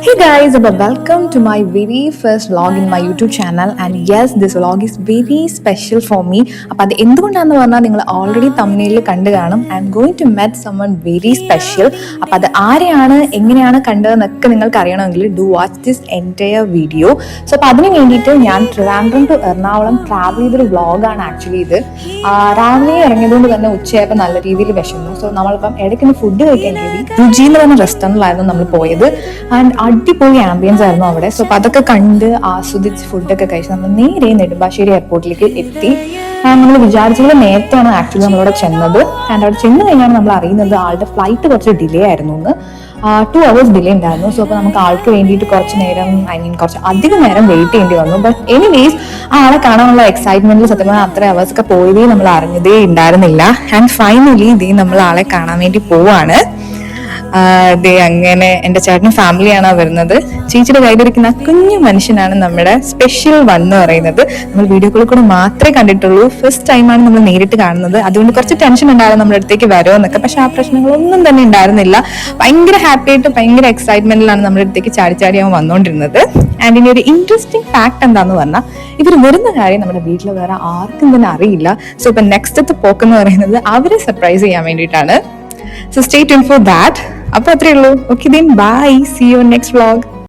Hey guys, welcome to my very first vlog in my YouTube channel and yes, this vlog is very special for me. അപ്പോൾ അത് എന്തുകൊണ്ടാണെന്ന് പറഞ്ഞാൽ നിങ്ങൾ already തമ്മിലിൽ കണ്ടു കാണും. I am going to meet someone very special. അപ്പോൾ അത് ആരെയാണ് എങ്ങനെയാണ് കണ്ടതെന്നൊക്കെ നിങ്ങൾക്ക് അറിയണമെങ്കിൽ do watch this entire video. So അപ്പോൾ അതിന് വേണ്ടിയിട്ട് ഞാൻ ട്രിവാൻഡ്രം ടു എറണാകുളം ട്രാവൽ ചെയ്തൊരു വ്ളോഗാണ് ആക്ച്വലി ഇത്. രാവിലെ ഇറങ്ങിയതുകൊണ്ട് തന്നെ ഉച്ചയായപ്പോൾ നല്ല രീതിയിൽ വിശന്നു. സോ നമ്മളിപ്പം ഇടയ്ക്കൊന്ന് ഫുഡ് കഴിക്കാൻ വേണ്ടി രുചി എന്ന് പറഞ്ഞ റെസ്റ്റോറൻറ്റിലായിരുന്നു നമ്മൾ പോയത്. ആൻഡ് അടിപൊളി ആംബിയൻസ് ആയിരുന്നു അവിടെ. സോ അപ്പോൾ അതൊക്കെ കണ്ട് ആസ്വദിച്ച് ഫുഡൊക്കെ കഴിച്ച് നമ്മൾ നേരെ നെടുമ്പാശ്ശേരി എയർപോർട്ടിലേക്ക് എത്തി. നമ്മൾ വിചാരിച്ചത് നേരത്തെയാണ് ആക്ച്വലി നമ്മളവിടെ ചെന്നത്. ആൻഡ് അവിടെ ചെന്ന് കഴിഞ്ഞാണ് നമ്മൾ അറിയുന്നത് ആളുടെ ഫ്ലൈറ്റ് കുറച്ച് ഡിലേ ആയിരുന്നു എന്ന്. 2 hours ഡിലേ ഉണ്ടായിരുന്നു. സോ അപ്പോൾ നമുക്ക് ആൾക്ക് വേണ്ടിയിട്ട് കുറച്ച് അധികം നേരം വെയിറ്റ് ചെയ്യേണ്ടി വന്നു. ബട്ട് എനിവേസ് ആ ആളെ കാണാനുള്ള എക്സൈറ്റ്മെന്റിൽ സത്യം പറഞ്ഞാൽ അത്ര അവേഴ്സ് ഒക്കെ പോയതേ നമ്മൾ അറിഞ്ഞതേ ഉണ്ടായിരുന്നില്ല. ആൻഡ് ഫൈനലി ഇതേ നമ്മൾ ആളെ കാണാൻ വേണ്ടി പോവാണ്. അങ്ങനെ എൻ്റെ ചേട്ടനും ഫാമിലിയാണ് വരുന്നത്. ചേച്ചിയുടെ കയ്യിലിരിക്കുന്ന കുഞ്ഞു മനുഷ്യനാണ് നമ്മുടെ സ്പെഷ്യൽ വൺ എന്ന് പറയുന്നത്. നമ്മൾ വീഡിയോ കോളിൽ കൂടെ മാത്രമേ കണ്ടിട്ടുള്ളൂ. ഫസ്റ്റ് ടൈമാണ് നമ്മൾ നേരിട്ട് കാണുന്നത്. അതുകൊണ്ട് കുറച്ച് ടെൻഷൻ ഉണ്ടായിരുന്നു നമ്മുടെ അടുത്തേക്ക് വരുമോ എന്നൊക്കെ. പക്ഷെ ആ പ്രശ്നങ്ങളൊന്നും തന്നെ ഉണ്ടായിരുന്നില്ല. ഭയങ്കര ഹാപ്പി ആയിട്ട് ഭയങ്കര എക്സൈറ്റ്മെന്റിലാണ് നമ്മുടെ അടുത്തേക്ക് ചാടി അവൻ വന്നുകൊണ്ടിരുന്നത്. ആൻഡ് ഇനി ഒരു ഇൻട്രസ്റ്റിംഗ് ഫാക്ട് എന്താന്ന് പറഞ്ഞാൽ ഇവർ വരുന്ന കാര്യം നമ്മുടെ വീട്ടിൽ വേറെ ആർക്കും തന്നെ അറിയില്ല. സോ ഇപ്പൊ നെക്സ്റ്റ് പോക്കെന്ന് പറയുന്നത് അവരെ സർപ്രൈസ് ചെയ്യാൻ വേണ്ടിയിട്ടാണ്. So stay tuned for that. അപ്പോൾ അത്രേ ഉള്ളൂ. Okay then, bye. See you in next vlog.